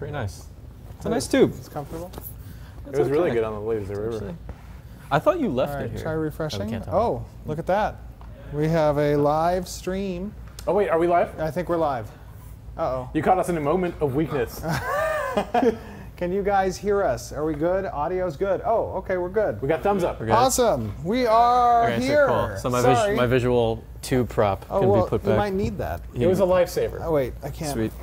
Pretty nice. It's a nice tube. It's comfortable. It was really good on the lazy river. I thought you left it here. Try refreshing. Oh, oh, look at that. We have a live stream. Oh wait, are we live? I think we're live. Uh-oh. You caught us in a moment of weakness. Can you guys hear us? Are we good? Audio's good. Oh, okay, we're good. We got thumbs up. Awesome. We are here. So cool. So my visual tube prop can be put back. You might need that. It was a lifesaver. Oh wait, I can't. Sweet.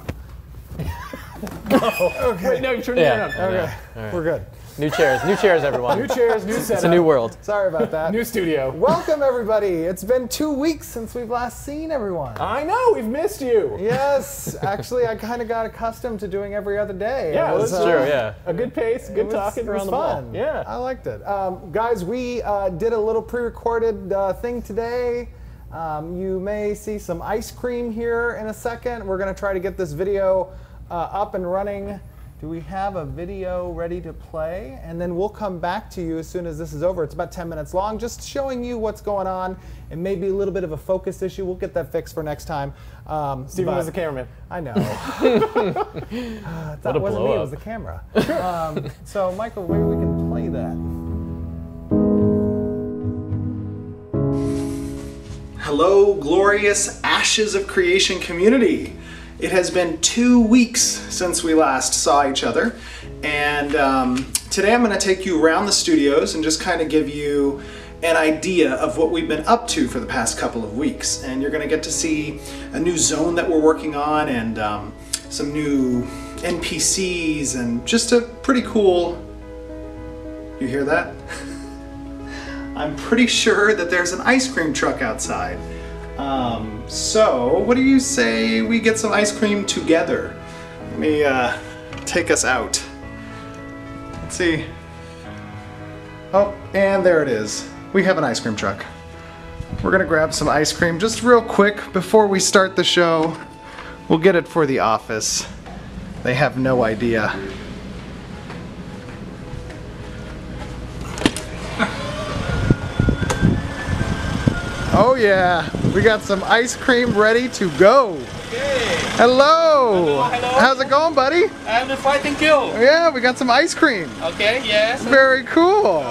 Okay. Wait, no, you turned it on. Okay, right. We're good. New chairs, everyone. New chairs, new setup. It's a new world. Sorry about that. New studio. Welcome everybody. It's been 2 weeks since we've last seen everyone. I know, we've missed you. Yes, actually I kind of got accustomed to doing every other day. Yeah, that's true, yeah. A good pace, good talking around the ball. Yeah. I liked it. Guys, we did a little pre-recorded thing today. You may see some ice cream here in a second. We're going to try to get this video up and running. Do we have a video ready to play? And then we'll come back to you as soon as this is over. It's about 10 minutes long, just showing you what's going on and maybe a little bit of a focus issue. We'll get that fixed for next time. Steven was the cameraman. I know. That wasn't me, it was the camera. So Michael, maybe we can play that. Hello, glorious Ashes of Creation community. It has been 2 weeks since we last saw each other, and today I'm going to take you around the studios and just kind of give you an idea of what we've been up to for the past couple of weeks. And you're going to get to see a new zone that we're working on and some new NPCs and just a pretty cool... You hear that? I'm pretty sure that there's an ice cream truck outside. So what do you say we get some ice cream together? Let me take us out. Let's see. Oh, and there it is. We have an ice cream truck. We're gonna grab some ice cream just real quick before we start the show. We'll get it for the office. They have no idea. Oh yeah, we got some ice cream ready to go. Okay. Hello. Hello. How's it going, buddy? I'm fine, thank you. Yeah, we got some ice cream. Okay, yes. Very cool.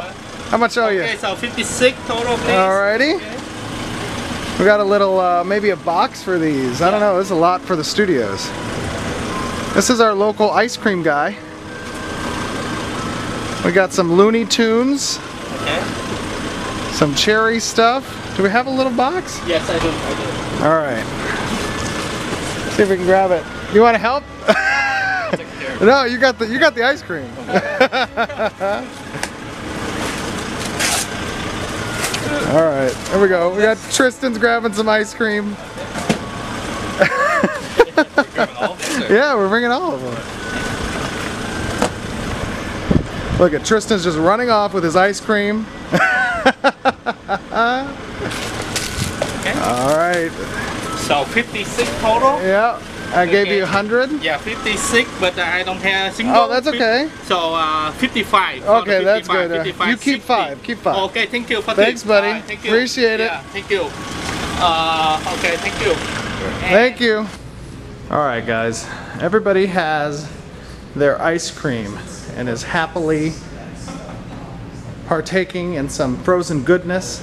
How much are you? Okay, so 56 total, please. Alrighty. Okay. We got a little, maybe a box for these. I don't know, there's a lot for the studios. This is our local ice cream guy. We got some Looney Tunes. Okay. Some cherry stuff. Do we have a little box? Yes, I do. Alright. See if we can grab it. You want to help? No, you got the ice cream. Alright, there we go. We got Tristan's grabbing some ice cream. Yeah, we're bringing all of them. Look at Tristan's just running off with his ice cream. Okay. Alright. So 56 total? Yeah. I gave you 100? Yeah, 56, but I don't have a single. Oh, that's okay. So 55. Okay, that's good. 55, you keep 60. 5. Keep 5. Okay, thank you for Thanks, buddy. Thank you. Appreciate it. Yeah, thank you. Okay, thank you. Thank you. Alright, guys. Everybody has their ice cream and is happily partaking in some frozen goodness.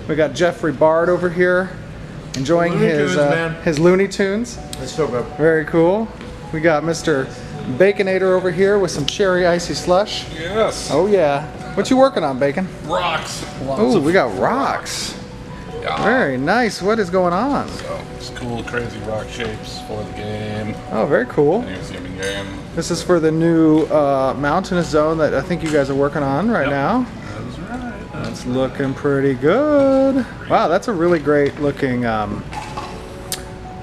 We got Jeffrey Bard over here enjoying his Looney Tunes. It's so good. Very cool. We got Mr. Baconator over here with some cherry icy slush. Yes. Oh yeah. What you working on, Bacon? Rocks. Oh, we got rocks. Yeah. Very nice. What is going on? So it's cool, crazy rock shapes for the game. Oh, very cool. Museum game. This is for the new mountainous zone that I think you guys are working on right now. That's right. That's looking pretty good. Wow, that's a really great looking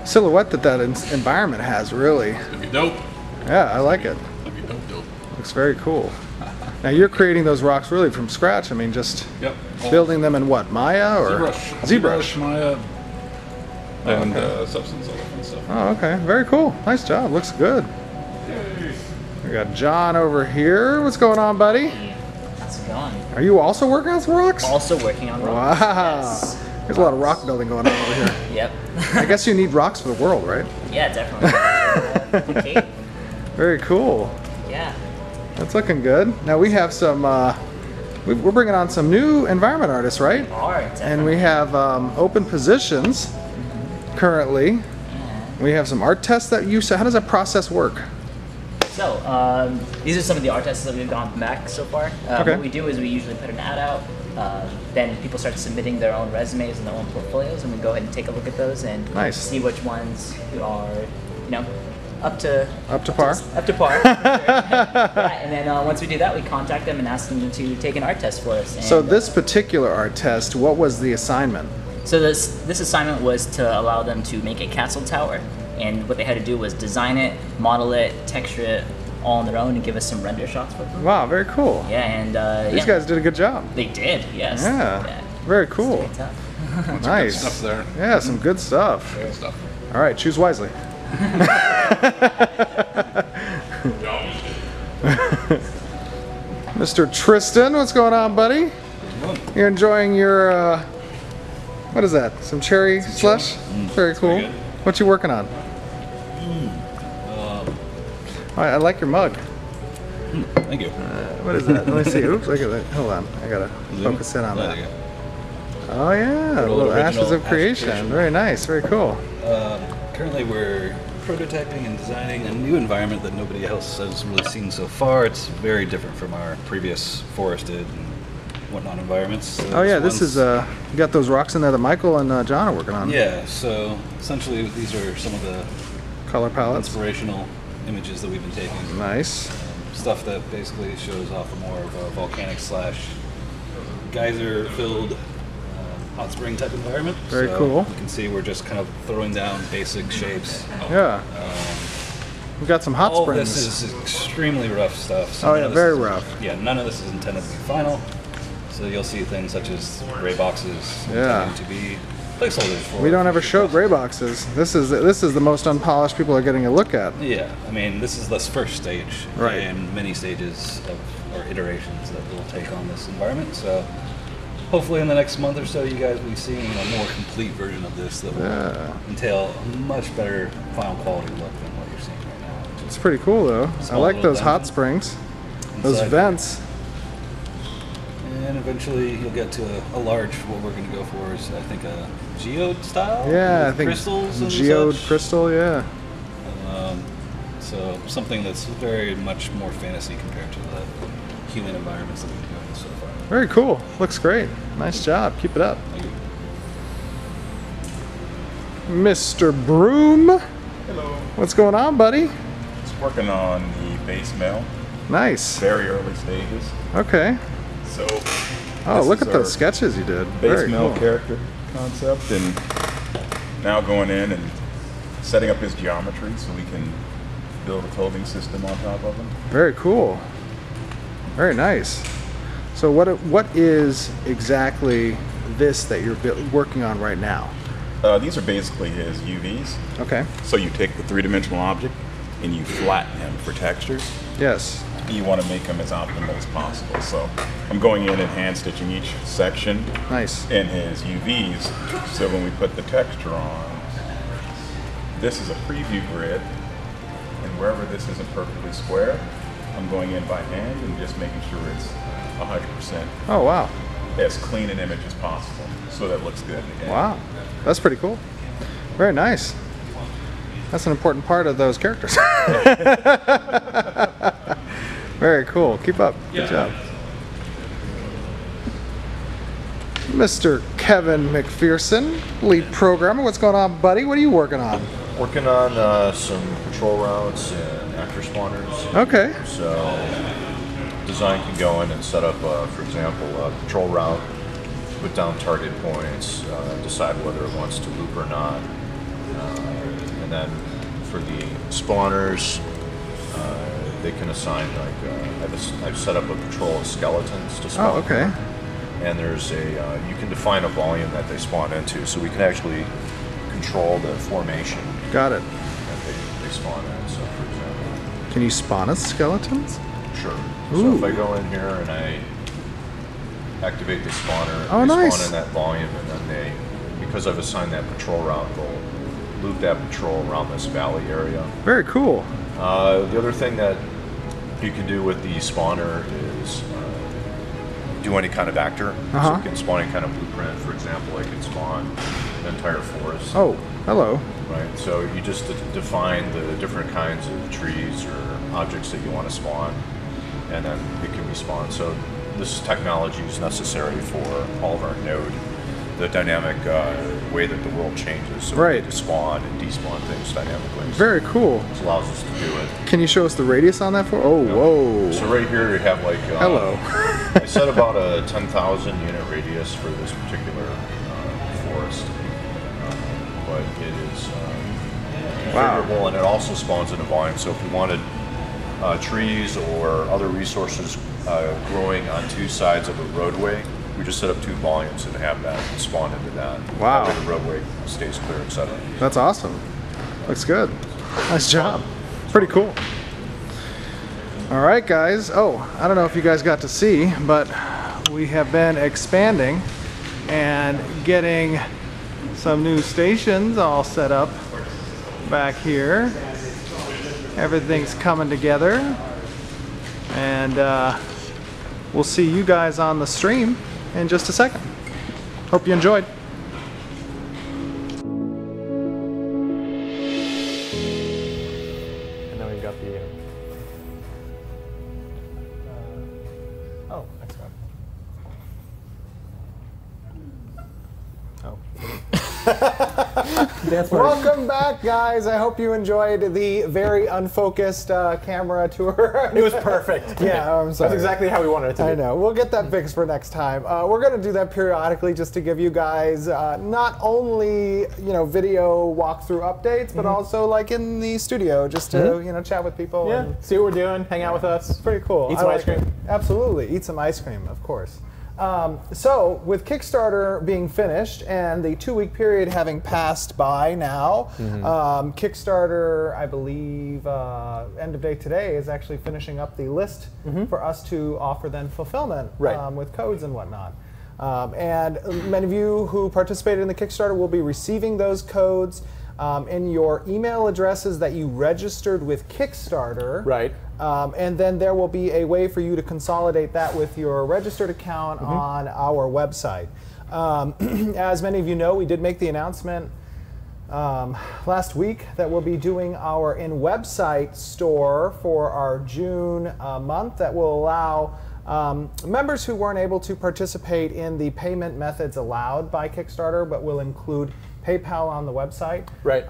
silhouette that environment has, really. It's gonna be dope. Yeah, I like it. It's gonna be dope. Looks very cool. Now you're creating those rocks really from scratch. I mean, just building them in what, Maya or ZBrush, Maya, and Substance and stuff. Oh, okay. Very cool. Nice job. Looks good. We got John over here. What's going on, buddy? How's it going? Are you also working on some rocks? Also working on rocks. Wow. Yes. There's a lot of rock building going on over here. Yep. I guess you need rocks for the world, right? Yeah, definitely. Okay. Very cool. Yeah. That's looking good. Now we have some, we're bringing on some new environment artists, right? And we have open positions currently. We have some art tests that you said. How does that process work? So, these are some of the art tests that we've gone back so far. What we do is we usually put an ad out. Then people start submitting their own resumes and their own portfolios, and we go ahead and take a look at those and see which ones are, you know, up to par. Up to par. Yeah, and then once we do that, we contact them and ask them to take an art test for us. And, so this particular art test, what was the assignment? So this assignment was to allow them to make a castle tower, and what they had to do was design it, model it, texture it, all on their own, and give us some render shots for them. Wow, very cool. Yeah, and these guys did a good job. They did, yes. Yeah, very cool. Nice. Good stuff there. Yeah, some good stuff. Good stuff. All right, choose wisely. Mr. Tristan, what's going on, buddy? You're enjoying your, what is that? Some cherry slush? Very cool. What you working on? I like your mug. Thank you. What is that? Let me see. Oops, look at that. Hold on. I gotta focus in on that. Oh yeah, little ashes of creation. Very nice. Very cool. Currently we're prototyping and designing a new environment that nobody else has really seen so far. It's very different from our previous forested and whatnot environments. So oh yeah, this is, you got those rocks in there that Michael and John are working on. Yeah, so essentially these are some of the color palettes, inspirational images that we've been taking. Nice. Stuff that basically shows off more of a volcanic slash geyser filled hot spring type environment. Very cool. You can see we're just kind of throwing down basic shapes. Yeah. We've got some hot springs. All this is extremely rough stuff. So oh yeah, very rough. Yeah, none of this is intended to be final. So you'll see things such as gray boxes intended to be placeholders for. We don't ever show gray boxes. This is the most unpolished people are getting a look at. Yeah, I mean this is the first stage in many stages of or iterations that we'll take on this environment. So hopefully in the next month or so you guys will be seeing a more complete version of this that will entail a much better final quality look than what you're seeing right now. It's pretty cool though. I like those hot springs. Those vents. And eventually you'll get to a large, what we're going to go for is, I think, a geode style? Yeah, I think crystals and geode such. crystal, yeah. So something that's very much more fantasy compared to the human environments that we've been doing so far. Very cool. Looks great. Nice job. Keep it up. Thank you. Mr. Broom. Hello. What's going on, buddy? Just working on the base mail. Nice. Very early stages. Okay. So. Oh, look at those sketches you did. Base mail character concept, and now going in and setting up his geometry so we can build a clothing system on top of him. Very cool. Very nice. So what is exactly this that you're working on right now? These are basically his UVs. Okay. So you take the three-dimensional object and you flatten him for textures. Yes. You want to make them as optimal as possible. So I'm going in and hand stitching each section in his UVs. So when we put the texture on, this is a preview grid, and wherever this isn't perfectly square, I'm going in by hand and just making sure it's 100%. Oh wow. As clean an image as possible, so that it looks good. Wow, that's pretty cool. Very nice. That's an important part of those characters. Very cool. Keep up. Good job. Mr. Kevin McPherson, lead programmer. What's going on, buddy? What are you working on? Working on some patrol routes and actor spawners. Okay. So design can go in and set up, for example, a patrol route, put down target points, decide whether it wants to loop or not. And then for the spawners, they can assign, like, I've set up a patrol of skeletons to spawn. Oh, okay. And there's you can define a volume that they spawn into, so we can actually control the formation. Got it. That they spawn in. So, for example, can you spawn as skeletons? Sure. Ooh. So if I go in here and I activate the spawner, oh, they nice. spawn in that volume, and then because I've assigned that patrol route, they'll loop that patrol around this valley area. Very cool. The other thing that you can do with the spawner is do any kind of actor. So you can spawn any kind of blueprint. For example, I can spawn an entire forest. Oh, hello. Right, so you just define the different kinds of trees or objects that you want to spawn, and then it can be spawned. So this technology is necessary for all of our node, the dynamic way that the world changes. So we need to spawn and despawn things dynamically. Very cool. This allows us to do it. Can you show us the radius on that for? Oh, whoa. So right here we have like hello. I set about a 10,000 unit radius for this particular forest, but it is configurable, and it also spawns in a volume. So if we wanted trees or other resources growing on two sides of a roadway, we just set up 2 volumes and have that spawn into that. Wow. That way the roadway stays clear, etc. That's awesome. Looks good. Nice job. Pretty cool. All right, guys. Oh, I don't know if you guys got to see, but we have been expanding and getting some new stations all set up back here. Everything's coming together, and we'll see you guys on the stream in just a second. Hope you enjoyed. And then we've got the oh, excellent. Oh. Welcome back, guys. I hope you enjoyed the very unfocused camera tour. It was perfect. Yeah, I'm sorry. That's exactly how we wanted it to be. I know. We'll get that fixed for next time. We're going to do that periodically just to give you guys not only video walkthrough updates, but also like in the studio just to chat with people. Yeah. And See what we're doing. Hang out with us. it's pretty cool. Eat some ice it. cream. Absolutely. Eat some ice cream, of course. So, with Kickstarter being finished and the 2-week period having passed by now, Kickstarter, I believe, end of day today, is actually finishing up the list for us to offer then fulfillment with codes and whatnot. And many of you who participated in the Kickstarter will be receiving those codes in your email addresses that you registered with Kickstarter. Right. And then there will be a way for you to consolidate that with your registered account on our website. As many of you know, we did make the announcement last week that we'll be doing our in-website store for our June month that will allow members who weren't able to participate in the payment methods allowed by Kickstarter, but will include PayPal on the website. Right.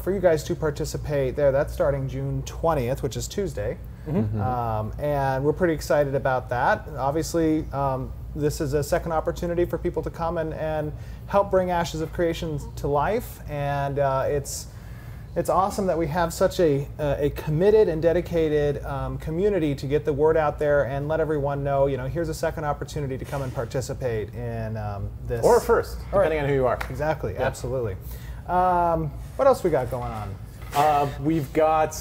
For you guys to participate there. That's starting June 20th, which is Tuesday. And we're pretty excited about that. Obviously, this is a second opportunity for people to come and help bring Ashes of Creation to life. And it's awesome that we have such a committed and dedicated community to get the word out there and let everyone know, here's a second opportunity to come and participate in this. Or first, depending on who you are. Exactly, absolutely. What else we got going on? We've got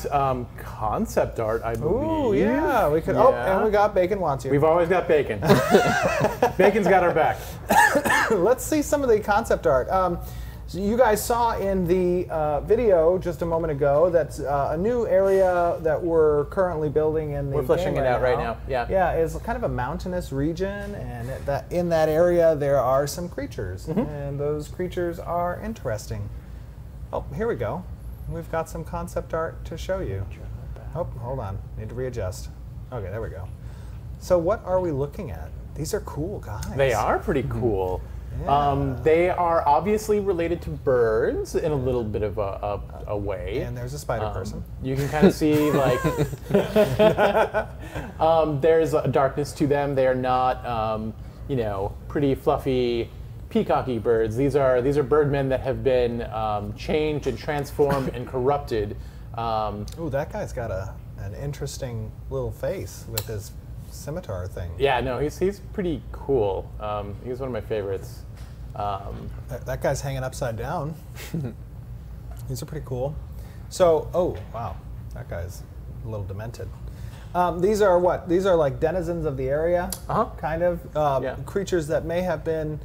concept art, I believe. Ooh, yeah. We could. Oh, and we got Bacon Wants You. We've always got Bacon. Bacon's got our back. Let's see some of the concept art. So you guys saw in the video just a moment ago that's a new area that we're currently building in the We're fleshing it out right now. Yeah. Yeah, it's kind of a mountainous region, and in that area there are some creatures, and those creatures are interesting. Oh, here we go. We've got some concept art to show you. Oh, hold on. Need to readjust. Okay, there we go. So what are we looking at? These are cool guys. They are pretty cool. Yeah. They are obviously related to birds in a little bit of a way. And there's a spider person. You can kind of see like there's a darkness to them. They are not pretty fluffy peacocky birds. These are birdmen that have been changed and transformed and corrupted. Ooh, that guy's got an interesting little face with his scimitar thing. Yeah, no, he's pretty cool. He's one of my favorites. That guy's hanging upside down. These are pretty cool. So, oh wow, that guy's a little demented. These are what? These are like denizens of the area, kind of creatures that may have been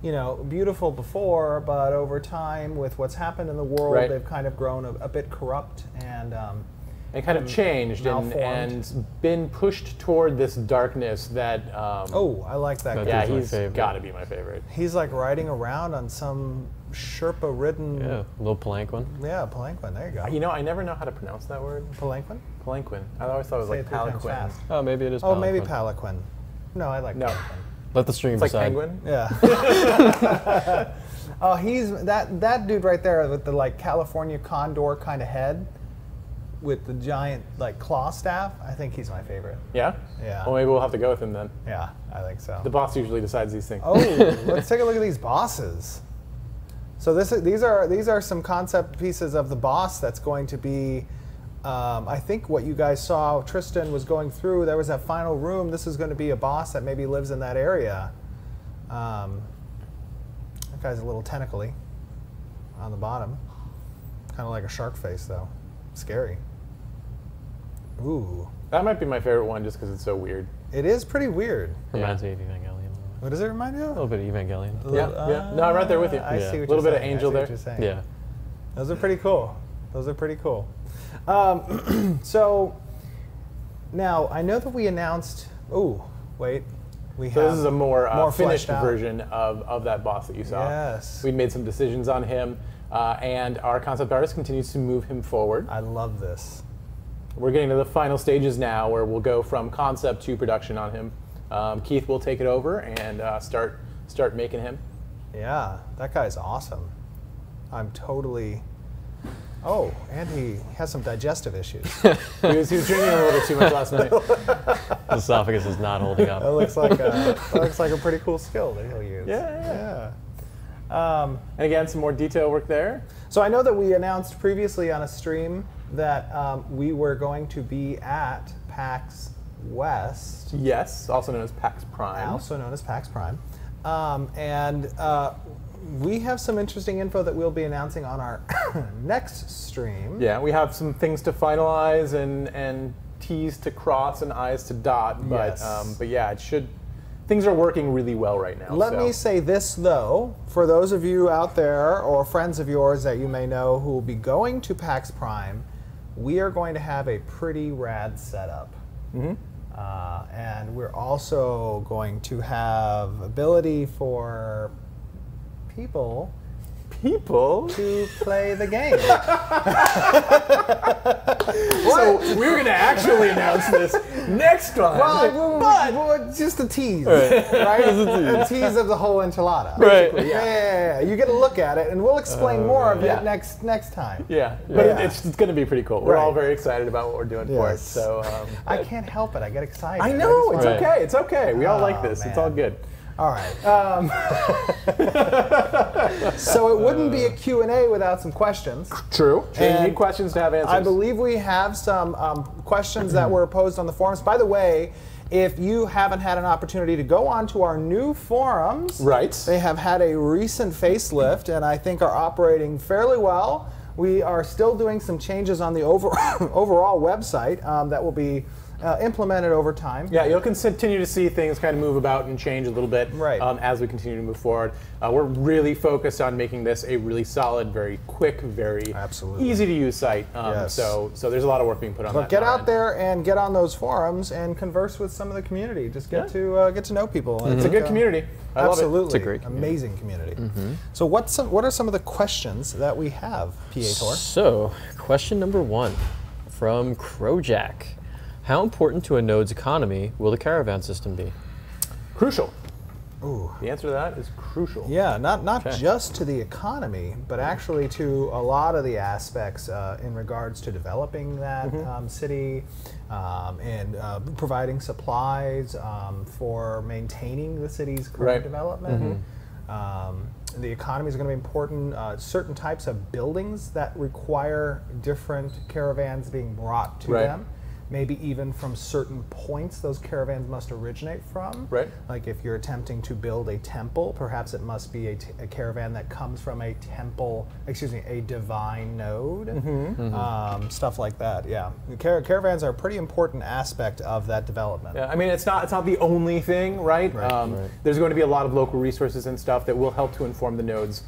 you know, beautiful before, but over time, with what's happened in the world, Right. they've kind of grown a bit corrupt and kind of changed and been pushed toward this darkness that. Oh, I like that guy. Yeah, he's got to be my favorite. He's like riding around on some Sherpa-ridden. Yeah, little palanquin. Yeah, palanquin. There you go. You know, I never know how to pronounce that word. Palanquin? Palanquin. I always thought it was Say like it 3 times palanquin. fast. Oh, maybe it is. Oh, palanquin. maybe palanquin. No, I like palanquin. Let the stream It's like decide. penguin. Yeah. Oh, he's that dude right there with the like California condor kind of head, with the giant like claw staff. I think he's my favorite. Yeah. Yeah. Well, maybe we'll have to go with him then. Yeah, I think so. The boss usually decides these things. Oh, let's take a look at these bosses. So these are some concept pieces of the boss that's going to be. I think what you guys saw, Tristan was going through. There was that final room. This is going to be a boss that maybe lives in that area. That guy's a little tentacly on the bottom, kind of like a shark face though. Scary. Ooh. That might be my favorite one just because it's so weird. It is pretty weird. Reminds me of Evangelion. What does it remind you A of? little bit of Evangelion. Yeah. No, I'm right there with you. I see what A little you're bit of saying. angel I see there. what you're saying. Yeah. Those are pretty cool. Those are pretty cool. So now I know that we announced. Oh, wait. We So have this is a more finished fleshed out. version of that boss that you saw. Yes. We made some decisions on him, and our concept artist continues to move him forward. I love this. We're getting to the final stages now where we'll go from concept to production on him. Keith will take it over and start making him. Yeah, that guy's awesome. I'm totally. Oh, and he has some digestive issues. He was drinking a little too much last night. The esophagus is not holding up. That looks like a pretty cool skill that he'll use. Yeah. Yeah. And again, some more detail work there. So I know that we announced previously on a stream that we were going to be at PAX West. Yes, also known as PAX Prime. Also known as PAX Prime. And we have some interesting info that we'll be announcing on our next stream. Yeah, we have some things to finalize and T's to cross and I's to dot. But Yes. but yeah, things are working really well right now. Let me say this, though, for those of you out there or friends of yours that you may know who will be going to PAX Prime, we are going to have a pretty rad setup. Mm-hmm. And we're also going to have ability for people to play the game. So we're going to actually announce this next time. Well, just a tease, right? A tease of the whole enchilada. Right. Basically. Yeah. You get a look at it, and we'll explain more of it next time. Yeah, but Yeah. it's going to be pretty cool. We're Right. all very excited about what we're doing for it. Yes. So I can't help it. I get excited. I know, it's Right. okay. It's okay. We all like Oh, this. It's man. all good. All right. So it wouldn't be a Q&A without some questions. True. You And need questions to have answers. I believe we have some questions that were posed on the forums. By the way, if you haven't had an opportunity to go onto our new forums, Right. they have had a recent facelift and I think are operating fairly well. We are still doing some changes on the overall website that will be implemented over time. Yeah, you'll continue to see things kind of move about and change a little bit Right. As we continue to move forward. We're really focused on making this a really solid, very quick, very Absolutely. easy to use site. Yes. So there's a lot of work being put on But that. get on our out end. there and get on those forums and converse with some of the community. Just get to know people. It's a good community. I love it. Absolutely, It's a great community. amazing community. So what are some of the questions that we have, PA Tor? So, question number 1 from Crowjack. How important to a node's economy will the caravan system be? Crucial. Ooh. The answer to that is crucial. Yeah, not just to the economy, but actually to a lot of the aspects in regards to developing that city and providing supplies for maintaining the city's current Right. development. The economy is going to be important. Certain types of buildings that require different caravans being brought to Right. them. maybe even from certain points those caravans must originate from. Right. Like if you're attempting to build a temple, perhaps it must be a caravan that comes from a temple, excuse me, a divine node. Stuff like that, yeah. Caravans are a pretty important aspect of that development. Yeah, I mean, it's not the only thing, right? There's going to be a lot of local resources and stuff that will help to inform the node's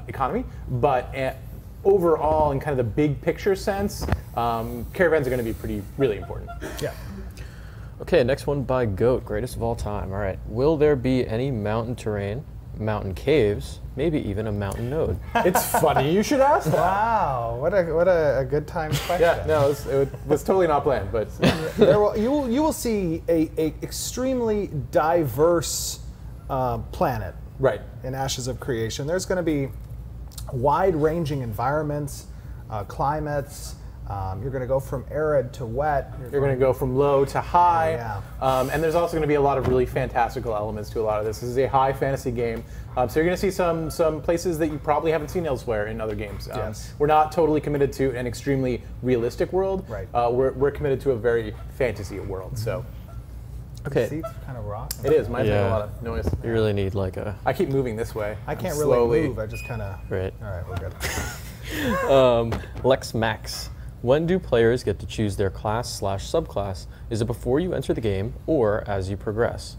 economy, but overall, in kind of the big picture sense, caravans are going to be really important. Yeah. Okay, next one by Goat, greatest of all time. All right, will there be any mountain terrain, mountain caves, maybe even a mountain node? It's funny you should ask that. Wow, what a good time question. Yeah, no, it was totally not planned, but you will see a extremely diverse planet. Right. In Ashes of Creation, there's going to be wide-ranging environments, climates. You're going to go from arid to wet. You're going to go from low to high. Yeah. And there's also going to be a lot of really fantastical elements to a lot of this. This is a high fantasy game. So you're going to see some places that you probably haven't seen elsewhere in other games. Yes. We're not totally committed to an extremely realistic world. Right. We're committed to a very fantasy world. So. Okay. The seats kind of rock. It is. Mine's making a lot of noise. You really need like a... I keep moving this way. I can't really move. I just kind of... Right. All right, we're good. Lex Max. When do players get to choose their class/subclass? Is it before you enter the game or as you progress?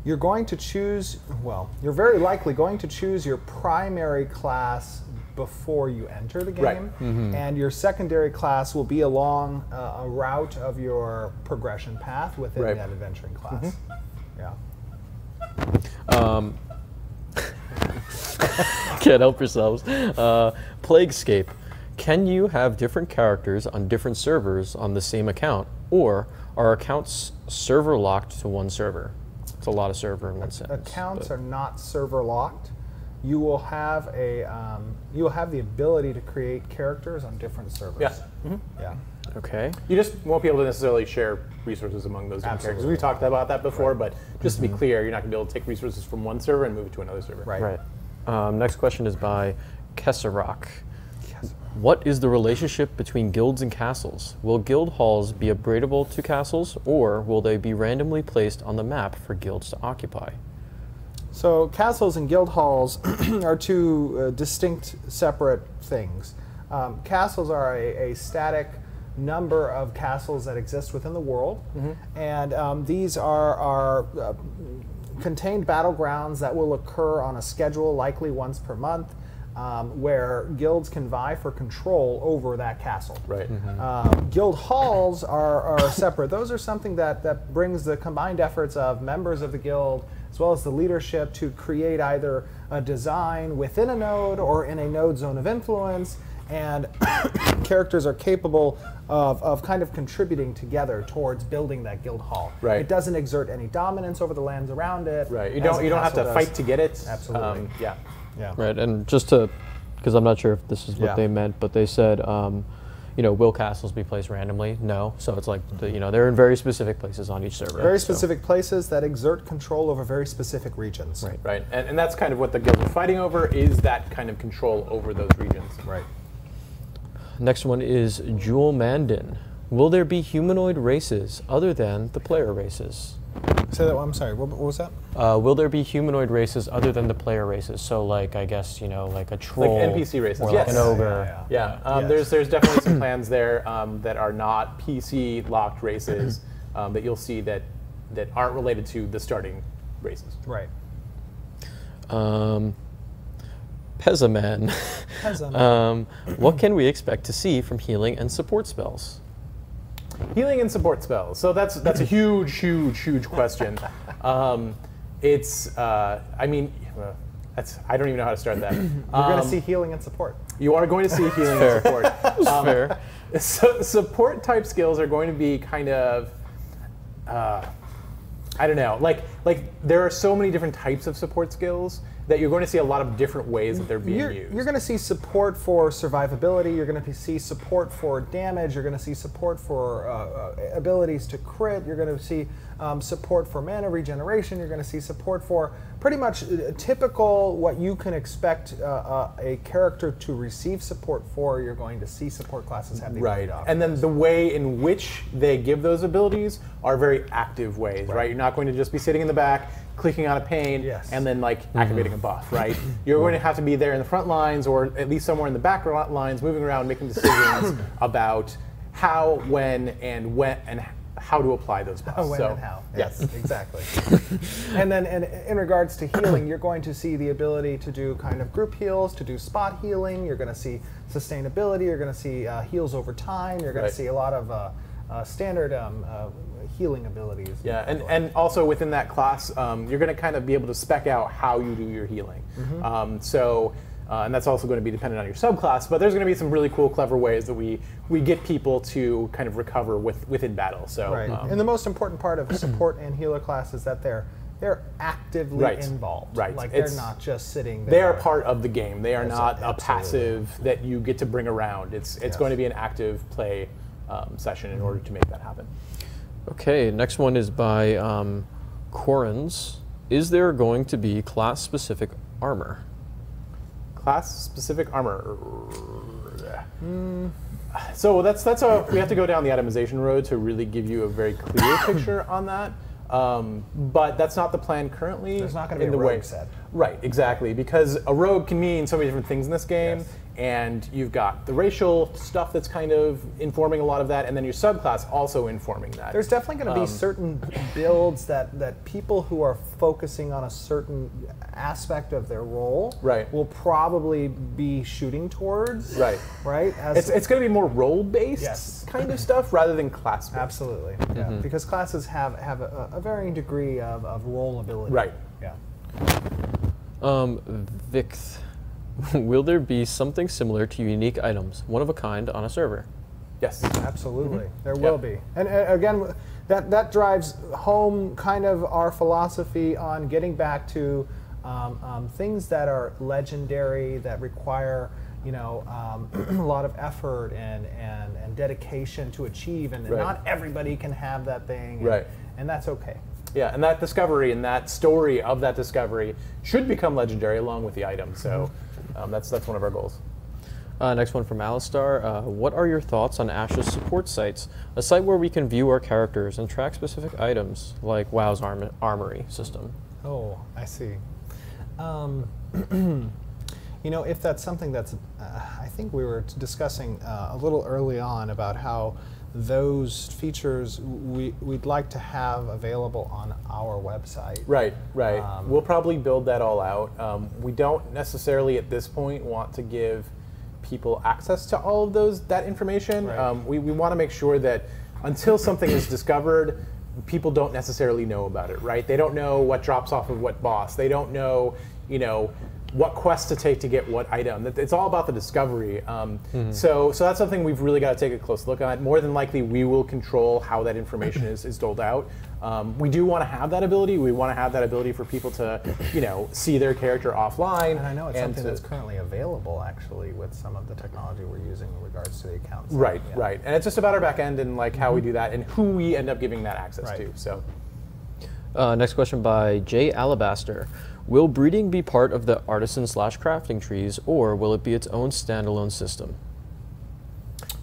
You're going to choose, well, you're very likely going to choose your primary class before you enter the game, right. And your secondary class will be along a route of your progression path within that adventuring class. Yeah. Can't help yourselves. Plaguescape. Can you have different characters on different servers on the same account, or are accounts server locked to one server? It's a lot of server in one sentence. Accounts are not server locked. You will have the ability to create characters on different servers. Yeah. Yeah. Okay. You just won't be able to necessarily share resources among those different characters. We talked about that before, but just to be clear, you're not going to be able to take resources from one server and move it to another server. Right. Next question is by Kesserok. What is the relationship between guilds and castles? Will guild halls be upgradable to castles, or will they be randomly placed on the map for guilds to occupy? So castles and guild halls are two distinct, separate things. Castles are a static number of castles that exist within the world, and these are contained battlegrounds that will occur on a schedule, likely once per month, where guilds can vie for control over that castle. Right. Guild halls are separate. Those are something that brings the combined efforts of members of the guild as well as the leadership to create either a design within a node or in a node zone of influence, and characters are capable of kind of contributing together towards building that guild hall. Right. It doesn't exert any dominance over the lands around it. Right. You don't have to fight to get it. Absolutely. Yeah. Yeah. Right, and just to, because I'm not sure if this is what they meant, but they said, will castles be placed randomly? No. So it's like, they're in very specific places on each server. Very specific places that exert control over very specific regions. Right. Right. And that's kind of what the guilds are fighting over, is that kind of control over those regions. Right. Next one is Jewel Mandin. Will there be humanoid races other than the player races? Say that one. I'm sorry. What was that? Will there be humanoid races other than the player races? So, like, I guess, like a troll, like NPC races, or like an ogre. There's definitely some plans there that are not PC locked races that you'll see that aren't related to the starting races. Right. Pezaman. What can we expect to see from healing and support spells? Healing and support spells. So that's a huge question. I don't even know how to start that. You're going to see healing and support. You are going to see healing and support. Fair. So support type skills are going to be kind of, I don't know, like there are so many different types of support skills, that you're going to see a lot of different ways that they're being used. You're going to see support for survivability. You're going to see support for damage. You're going to see support for abilities to crit. You're going to see support for mana regeneration. You're going to see support for pretty much typical what you can expect a character to receive support for. You're going to see support classes have the ability to offer. And then the way in which they give those abilities are very active ways, right? You're not going to just be sitting in the back, clicking on a pane, and then like activating a buff, right? You're going to have to be there in the front lines, or at least somewhere in the back lines, moving around, making decisions about how, when, and how to apply those buffs. When and how. Yes, exactly. And then in regards to healing, you're going to see the ability to do kind of group heals, to do spot healing. You're going to see sustainability. You're going to see heals over time. You're going to see a lot of standard healing abilities. Yeah, and also within that class, you're going to kind of be able to spec out how you do your healing. And that's also going to be dependent on your subclass, but there's going to be some really cool, clever ways that we get people to kind of recover within battle. So, and the most important part of support and healer class is that they're actively involved. Like they're not just sitting there. They are part of the game. They are not a passive that you get to bring around. It's going to be an active play session in order to make that happen. Okay, next one is by Corins. Is there going to be class-specific armor? Class-specific armor. So we have to go down the itemization road to really give you a very clear picture on that. But that's not the plan currently. There's not going to be a rogue set. Right, exactly, because a rogue can mean so many different things in this game, and you've got the racial stuff that's kind of informing a lot of that, and then your subclass also informing that. There's definitely going to be certain builds that people who are focusing on a certain aspect of their role will probably be shooting towards. Right. It's going to be more role-based kind of stuff rather than class-based. Absolutely, because classes have a varying degree of role ability. Right. Yeah. Vix, will there be something similar to unique items, one of a kind, on a server? Yes. Absolutely. There will be. And again, that drives home kind of our philosophy on getting back to things that are legendary, that require a lot of effort and dedication to achieve, and not everybody can have that thing, and that's okay. Yeah, and that discovery and that story of that discovery should become legendary along with the item. So that's one of our goals. Next one from Alistar. What are your thoughts on Ash's support sites? A site where we can view our characters and track specific items, like WoW's armory system. Oh, I see. If that's something that's, I think we were discussing a little early on about how those features we'd like to have available on our website. Right. We'll probably build that all out. We don't necessarily at this point want to give people access to all of that information. We want to make sure that until something is discovered, people don't necessarily know about it, right? They don't know what drops off of what boss. They don't know, what quest to take to get what item. It's all about the discovery. So that's something we've really got to take a close look at. More than likely, we will control how that information is doled out. We do want to have that ability. We want to have that ability for people to, see their character offline. And I know it's something that's currently available, actually, with some of the technology we're using in regards to the accounts. Right. And it's just about our back end and how we do that and who we end up giving that access to. So, next question by Jay Alabaster. Will breeding be part of the artisan/crafting trees, or will it be its own standalone system?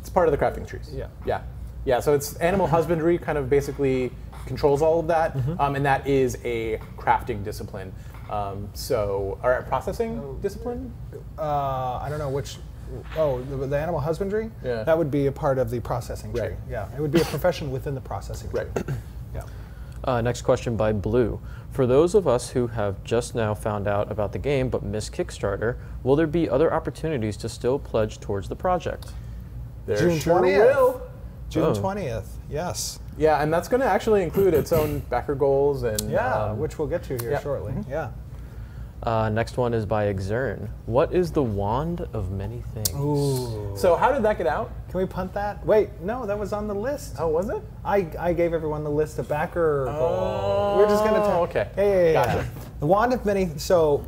It's part of the crafting trees. Yeah. So it's animal husbandry kind of basically controls all of that, and that is a crafting discipline. Or a processing discipline? I don't know which. Oh, the animal husbandry? Yeah. That would be a part of the processing tree. Yeah, it would be a profession within the processing tree. Next question by Blue. For those of us who have just now found out about the game but missed Kickstarter, will there be other opportunities to still pledge towards the project? June 20th. June 20th, yes. Yeah, and that's going to actually include its own backer goals and which we'll get to here shortly. Next one is by Exern. What is the Wand of Many Things? Ooh. So how did that get out? Can we punt that? Wait, no, that was on the list. Oh, was it? I gave everyone the list of backer goals. We're just gonna okay. Yeah. Gotcha. The wand of many. So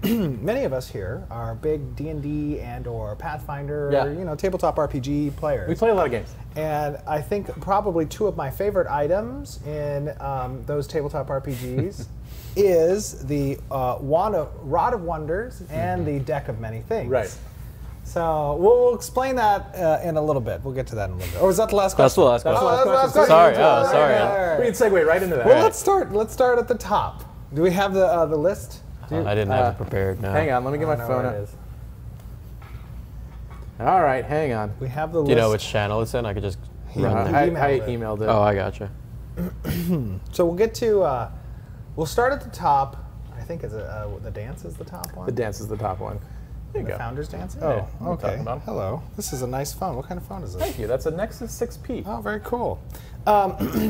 many of us here are big D&D and/or Pathfinder, tabletop RPG players. We play a lot of games. And I think probably two of my favorite items in those tabletop RPGs is the Rod of Wonders and the Deck of Many Things. Right. So we'll explain that in a little bit. We'll get to that in a little bit. Or was that the last question? That's the last question. That's the last question. Sorry. Right. We can segue right into that. Well, let's start at the top. Do we have the list? I didn't have it prepared. No. Hang on, let me get my phone up. All right, hang on. We have the list. Do you know which channel it's in? I could just run I it. emailed it. Oh, I gotcha. So we'll get to. We'll start at the top. I think the dance is the top one. The dance is the top one. There you the go. Founders Dance? Yeah, Oh, okay. about. Hello. This is a nice phone. What kind of phone is this? Thank you. That's a Nexus 6P. Oh, very cool.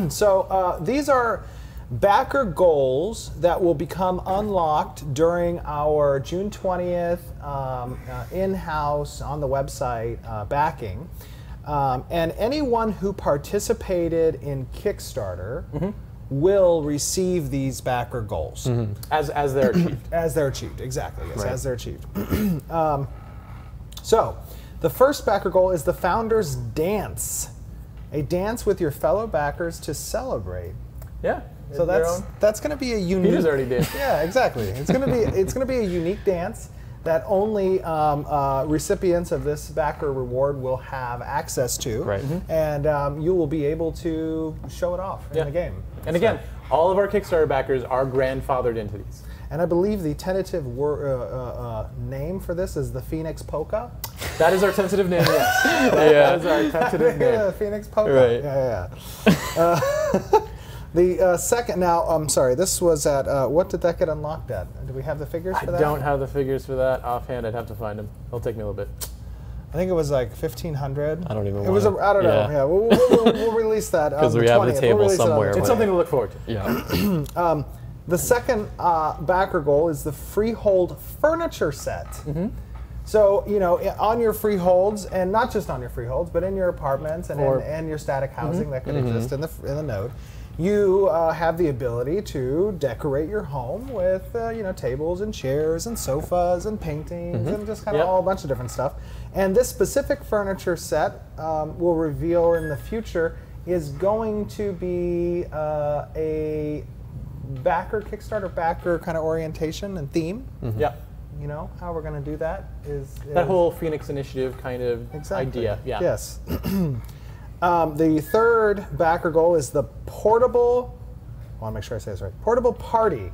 So these are backer goals that will become unlocked during our June 20th in-house on the website backing. And anyone who participated in Kickstarter will receive these backer goals. As they're achieved. As they're achieved, exactly. Yes, Right. as they're achieved. So, the first backer goal is the Founders Dance, a dance with your fellow backers to celebrate. Yeah. So that's going to be a unique. Peter's already did. Yeah, exactly. It's going to be a unique dance that only recipients of this backer reward will have access to. Right. And you will be able to show it off in the game. And again, all of our Kickstarter backers are grandfathered into these. And I believe the tentative name for this is the Phoenix Polka. That is our tentative name, yes. That is our tentative name. Yeah, Phoenix Polka. Right. Yeah. The second, now, I'm sorry, this was at, what did that get unlocked at? Do we have the figures for that? I don't have the figures for that offhand. I'd have to find them. It'll take me a little bit. I think it was like 1,500. I don't even It was, I don't know. Yeah, we'll release that. Because we have the table somewhere. It's something to look forward to. Yeah. The second backer goal is the freehold furniture set. So, on your freeholds, and not just on your freeholds, but in your apartments and in your static housing that could exist in the node, you have the ability to decorate your home with, tables and chairs and sofas and paintings and just kind of all a bunch of different stuff. And this specific furniture set, we'll reveal in the future, is going to be a Kickstarter backer kind of orientation and theme. Yeah. How we're going to do that is that whole Phoenix Initiative kind of idea. Yeah. Yes. The third backer goal is the portable. I want to make sure I say this right. Portable party.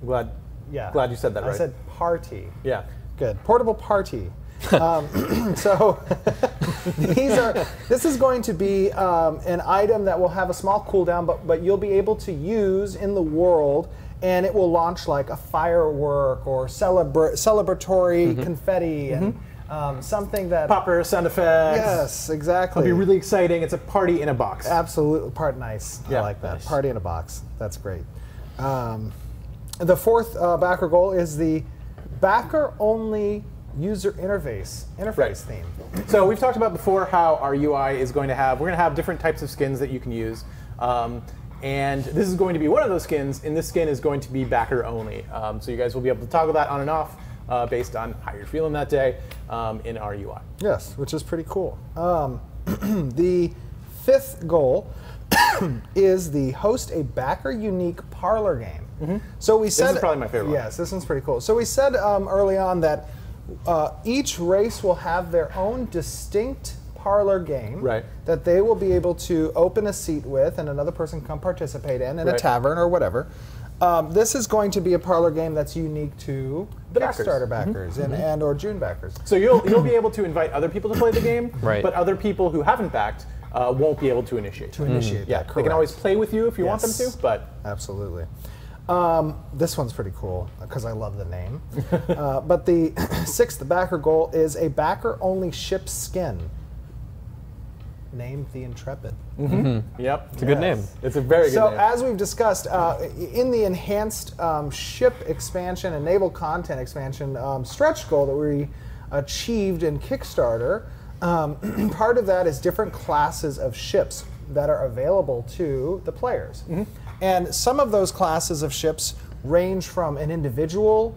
Glad you said that right. I said party. Yeah. Good. Portable party. So this is going to be an item that will have a small cooldown, but you'll be able to use in the world, and it will launch like a firework or celebratory confetti and something that popper sound effects. Yes, exactly. It'll be really exciting. It's a party in a box. Absolutely, nice. Yeah, I like that. nice. Party in a box. That's great. The fourth backer goal is the backer-only user interface theme. So we've talked about before how our UI is going to have, we're going to have different types of skins that you can use. And this is going to be one of those skins, and this skin is going to be backer only. So you guys will be able to toggle that on and off based on how you're feeling that day in our UI. Yes, which is pretty cool. The fifth goal is the host a backer unique parlor game. So we said, this is probably my favorite one. Yes, this one's pretty cool. So we said early on that each race will have their own distinct parlor game that they will be able to open a seat with and another person can participate in a tavern or whatever. This is going to be a parlor game that's unique to the Kickstarter backers and or June backers. So you'll be able to invite other people to play the game, but other people who haven't backed won't be able to initiate. Yeah, they can always play with you if you want them to, but absolutely. This one's pretty cool because I love the name. But the sixth backer goal is a backer-only ship skin named the Intrepid. Yep, it's a good name. It's a very good name. So as we've discussed, in the enhanced ship expansion and naval content expansion stretch goal that we achieved in Kickstarter, Part of that is different classes of ships that are available to the players. And some of those classes of ships range from an individual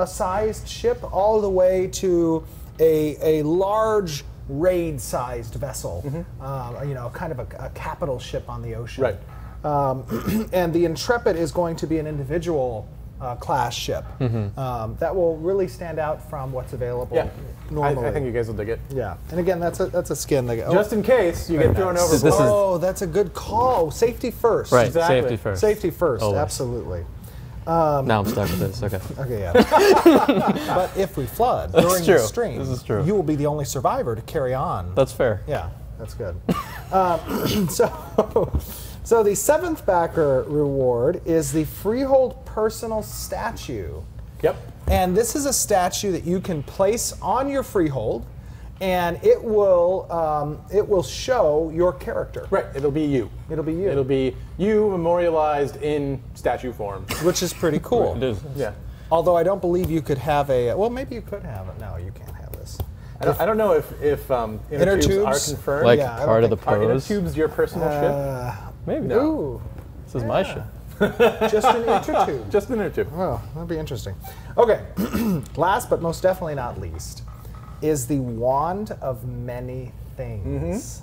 sized ship all the way to a large raid-sized vessel, you know, kind of a capital ship on the ocean. Right. And the Intrepid is going to be an individual class ship that will really stand out from what's available normally. I think you guys will dig it. Yeah, and again, that's a skin. That Just in case you get thrown over. Oh, that's a good call. Safety first. Right, Exactly. safety first. Safety first, Always. absolutely. Now I'm stuck with this. Okay. Okay, yeah. But if we flood during true. the stream, This is true. you will be the only survivor to carry on. That's fair. Yeah, that's good. So the 7th backer reward is the Freehold Personal Statue. Yep. And this is a statue that you can place on your freehold, and it will show your character. Right. It'll be you. It'll be you. It'll be you memorialized in statue form. Which is pretty cool. It is. Yeah. Although I don't believe you could have a. Well, maybe you could have it. No, you can't have this. I don't know if inner tubes are tubes? confirmed. Like Yeah, I don't part of the Are inner pose. tubes your personal ship? Maybe. No. Ooh, This is my ship. just an inner tube. Just an inner tube. Oh, that'd be interesting. Okay, last but most definitely not least is the Wand of Many Things.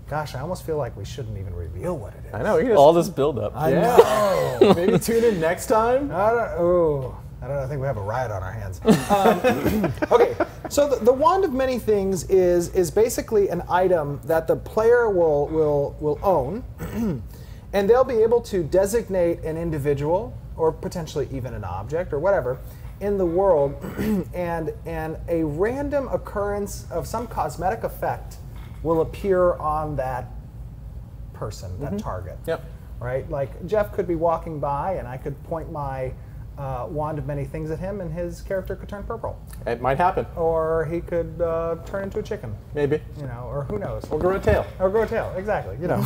Gosh, I almost feel like we shouldn't even reveal what it is. I know. You All this build-up. I know. Maybe tune in next time. I don't know. I think we have a riot on our hands. Okay, so the Wand of Many Things is basically an item that the player will own, and they'll be able to designate an individual or potentially even an object or whatever in the world, and a random occurrence of some cosmetic effect will appear on that person, that target. Yep. Right? Like Jeff could be walking by, and I could point my Wand of Many Things at him, and his character could turn purple. It might happen. Or he could turn into a chicken. Maybe. You know, or who knows? Or grow a tail. Or grow a tail, exactly. You know.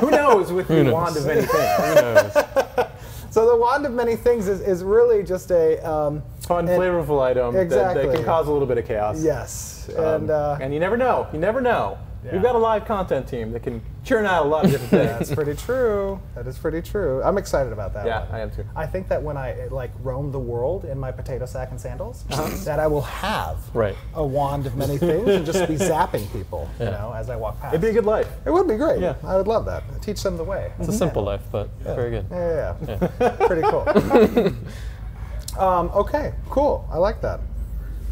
Who knows with the Wand of Many Things? Who knows? So the Wand of Many Things is really just a fun, flavorful item that can cause a little bit of chaos. Yes, and you never know. You never know. Yeah. We've got a live content team that can churn out a lot of different things. That's pretty true. That is pretty true. I'm excited about that. Yeah, one. I am too. I think that when I roam the world in my potato sack and sandals, that I will have a Wand of Many Things and just be zapping people, you know, as I walk past. It'd be a good life. It would be great. Yeah. I would love that. Teach them the way. It's a simple life, but very good. Yeah. Pretty cool. Okay, cool. I like that.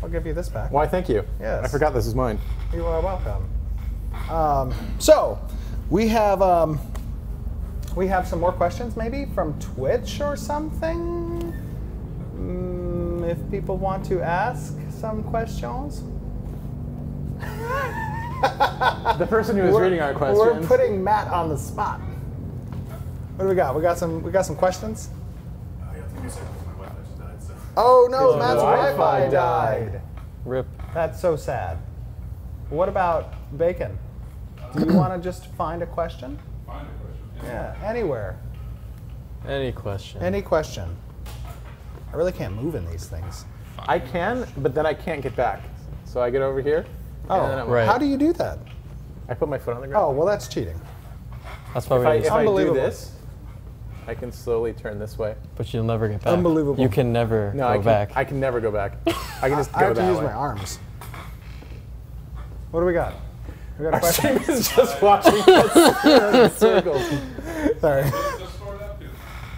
I'll give you this back. Why, thank you. Yes. I forgot this is mine. You are welcome. So we have some more questions maybe from Twitch or something. If people want to ask some questions. The person who is reading our questions. We're putting Matt on the spot. What do we got? We got some questions. Oh no, Matt's Wi-Fi died. Rip. That's so sad. What about Bacon? Do you want to just find a question? Find a question. Yeah, anywhere. Any question? Any question. I really can't move in these things. I can, but then I can't get back. So I get over here. Oh, how do you do that? I put my foot on the ground. Oh, well, that's cheating. That's why if I do this, I can slowly turn this way. But you'll never get back. Unbelievable. You can never go back. I can never go back. I can just go I have that to use way. my arms. What do we got? We got a question. Is just watching us in circles. Sorry.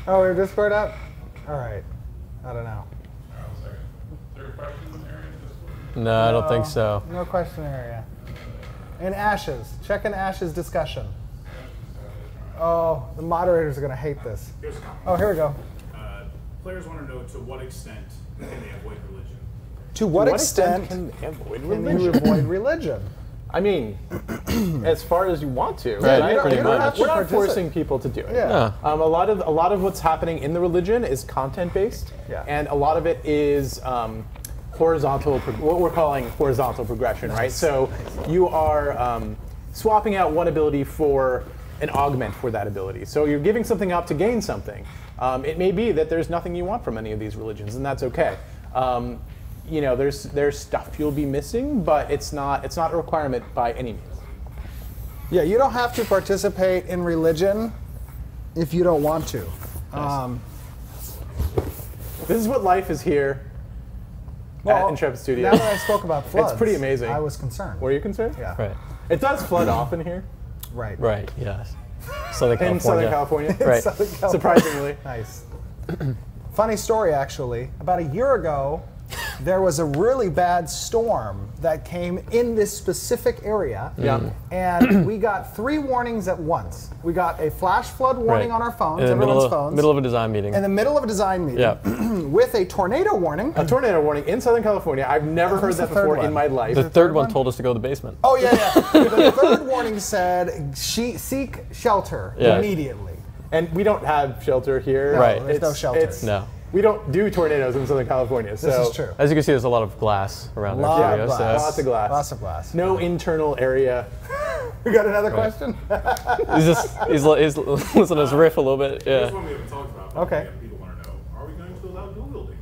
Oh, we're just scored up? All right. I don't know. No, I don't think so. No question area. In Ashes. Check in Ashes discussion. Oh, the moderators are going to hate this. Oh, here we go. Players want to know to what extent can they avoid religion? To what extent can they avoid can religion? you avoid religion? I mean, as far as you want to. Right, pretty much. We're not forcing people to do it. Yeah. A lot of what's happening in the religion is content based, and a lot of it is horizontal. What we're calling horizontal progression, right? So you are swapping out one ability for an augment for that ability. So you're giving something up to gain something. It may be that there's nothing you want from any of these religions, and that's okay. you know, there's stuff you'll be missing, but it's not a requirement by any means. Yeah, you don't have to participate in religion if you don't want to. Nice. This is what life is here at Intrepid Studios. Now that I spoke about floods, it's pretty amazing. I was concerned. Were you concerned? Yeah. Right. It does flood often here. Right. Right. Yes. Southern California. In Southern California. Right. Southern California. Surprisingly. Nice. Funny story, actually. About a year ago, there was a really bad storm that came in this specific area. Yeah. And we got 3 warnings at once. We got a flash flood warning on our phones, everyone's phones. Middle of a design meeting. In the middle of a design meeting. Yeah. With a tornado warning. A tornado warning in Southern California. I've never heard that before in my life. The third one told us to go to the basement. Oh, yeah, yeah. The third warning said, seek shelter immediately. And we don't have shelter here. No, Right. there's no shelter. No. We don't do tornadoes in Southern California. So This is true. As you can see, there's a lot of glass around our studio. Lots of glass. Lots of glass. No internal area. We got another question? He's listening to us riff a little bit. Here's Yeah. one we haven't talked about. But Okay. People want to know: are we going to allow dual wielding?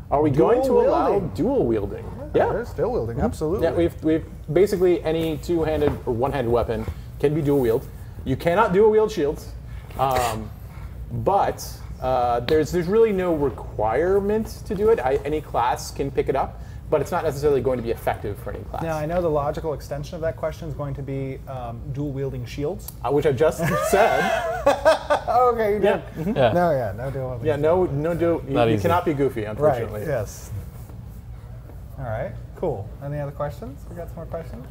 Are we going to Dual allow wielding. dual wielding? There's still wielding, absolutely. Yeah, we've basically any two-handed or one-handed weapon can be dual wield. You cannot dual wield shields, but there's really no requirement to do it. Any class can pick it up, but it's not necessarily going to be effective for any class. Now, I know the logical extension of that question is going to be dual wielding shields. Which I just said. Okay, you did. Yeah. Yeah. No dual wielding. Yeah, no dual. Not You easy. cannot be goofy, unfortunately. Right, yes. All right, cool. Any other questions? We got some more questions?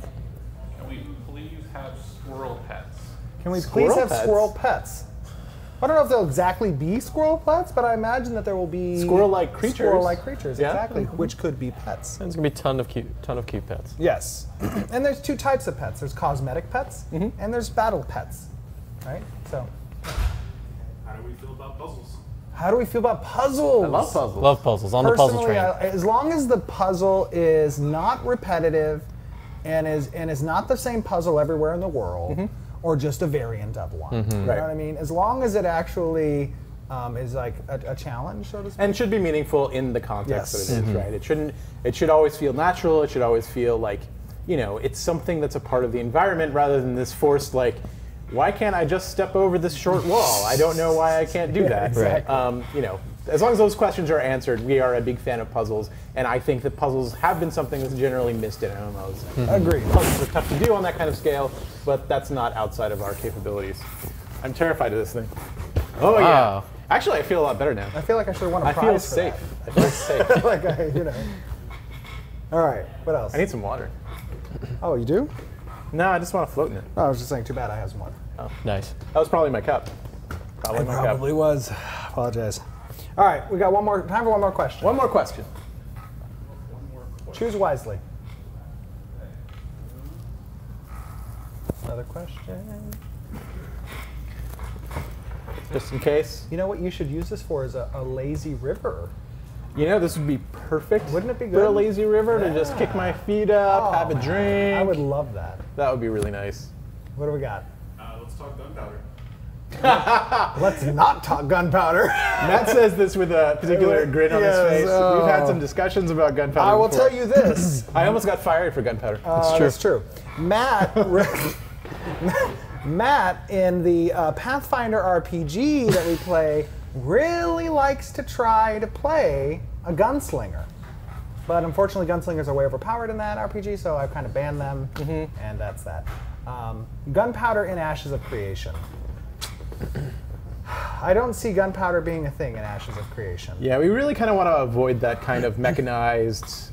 Can we please have squirrel pets? Can we Squirrel please have pets? squirrel pets? I don't know if they'll exactly be squirrel pets, but I imagine that there will be Squirrel-like creatures. Squirrel-like creatures, Yeah. exactly, which could be pets. There's gonna be ton of cute pets. Yes, and there's 2 types of pets. There's cosmetic pets, and there's battle pets, right? So, How do we feel about puzzles? how do we feel about puzzles? I love puzzles. Love puzzles. On the puzzle Personally, train. as long as the puzzle is not repetitive and is not the same puzzle everywhere in the world, or just a variant of one. You know what I mean? As long as it actually is like a challenge, so to speak. And should be meaningful in the context Yes. that it is, right? It should always feel natural. It should always feel like, you know, it's something that's a part of the environment rather than this forced, like, why can't I just step over this short wall? I don't know why I can't do that. exactly. You know, as long as those questions are answered, we are a big fan of puzzles, and I think that puzzles have been something that's generally missed in MMOs. Agreed. Puzzles are tough to do on that kind of scale, but that's not outside of our capabilities. I'm terrified of this thing. Oh Wow. yeah. Actually, I feel a lot better now. I feel like I should have won a I prize feel for safe. that. I feel safe. Like you know. All right. What else? I need some water. Oh, you do? No, I just want to float in it. Oh, I was just saying. Too bad I have some water. Nice. That was probably my cup. Probably my cup. was. Apologize. All right. We got time for one more question. One more question. Choose wisely. Another question. Just in case. You know what you should use this for is a lazy river. You know, this would be perfect. Wouldn't it be For a good? lazy river to just kick my feet up, have a drink. I would love that. That would be really nice. What do we got? Let's talk gunpowder. Let's not talk gunpowder. Matt says this with a particular grin on his Yes, face. oh. We've had some discussions about gunpowder I will before. tell you this. I almost got fired for gunpowder. That's true. Matt in the Pathfinder RPG that we play really likes to try to play a gunslinger. But unfortunately, gunslingers are way overpowered in that RPG, so I've kind of banned them, and that's that. Gunpowder in Ashes of Creation. I don't see gunpowder being a thing in Ashes of Creation. Yeah, we really kind of want to avoid that kind of mechanized,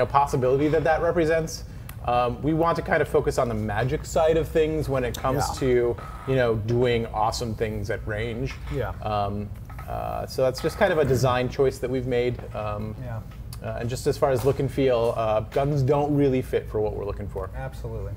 possibility that represents. We want to kind of focus on the magic side of things when it comes to, doing awesome things at range. Yeah. So that's just kind of a design choice that we've made. And just as far as look and feel, guns don't really fit for what we're looking for. Absolutely.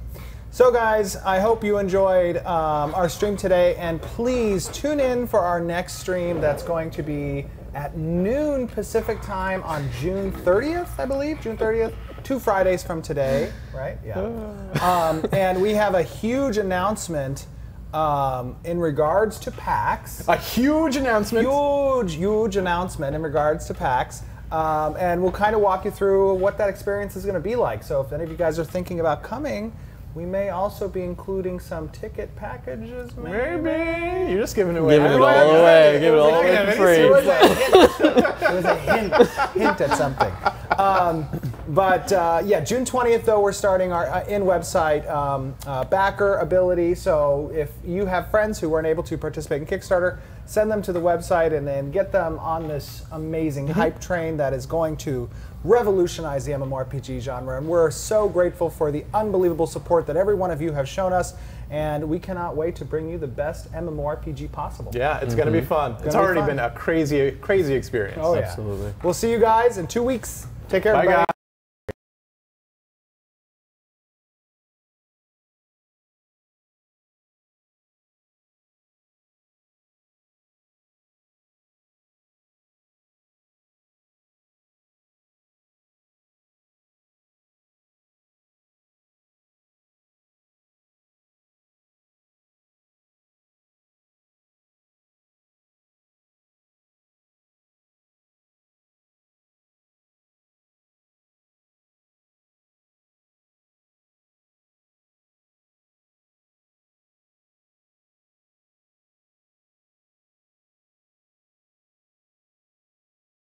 So guys, I hope you enjoyed our stream today, and please tune in for our next stream that's going to be at noon Pacific time on June 30th, I believe, June 30th, 2 Fridays from today, right? Yeah. And we have a huge announcement in regards to PAX. A huge announcement. Huge announcement in regards to PAX. And we'll kind of walk you through what that experience is going to be like. So if any of you guys are thinking about coming, we may also be including some ticket packages. Maybe. You're just giving it away. Giving it all away. Giving it all away for free. It was a hint at something. Yeah, June 20th, though, we're starting our in-website backer ability. So if you have friends who weren't able to participate in Kickstarter, send them to the website and then get them on this amazing hype train that is going to revolutionize the MMORPG genre. And we're so grateful for the unbelievable support that every one of you have shown us. And we cannot wait to bring you the best MMORPG possible. Yeah, it's going to be fun. It's already been a crazy experience. Oh, yeah. Absolutely. We'll see you guys in 2 weeks. Take care, everybody. Bye, guys.